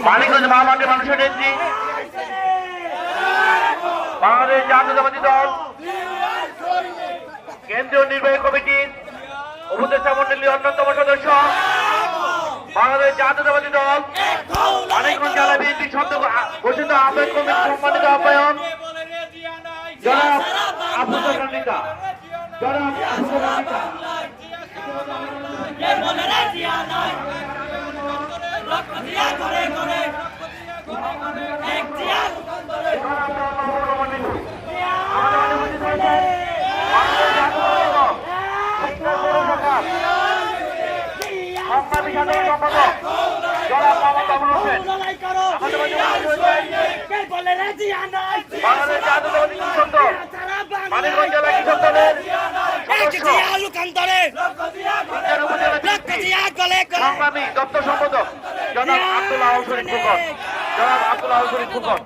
মানিকগঞ্জ মহামাঠে মানুষের নেত্রী বাংলাদেশ জাতীয়তাবাদী দল কেন্দ্রীয় নির্বাহী কমিটির উপদেষ্টা মন্ডলীর অন্যতম সদস্য বাংলাদেশ জাতীয়তাবাদী দল মানিকগঞ্জ জেলা বিএনপি ঘোষিত আহ্বায়ক কমিটির সম্মানিত আহ্বায়ক জনাব আবু বকর নেতা জনাব আবু বকর নেতা সংগ্রামী দপ্তর সম্পাদক জনাব আব্দুল আউল শরীফ ফুকন।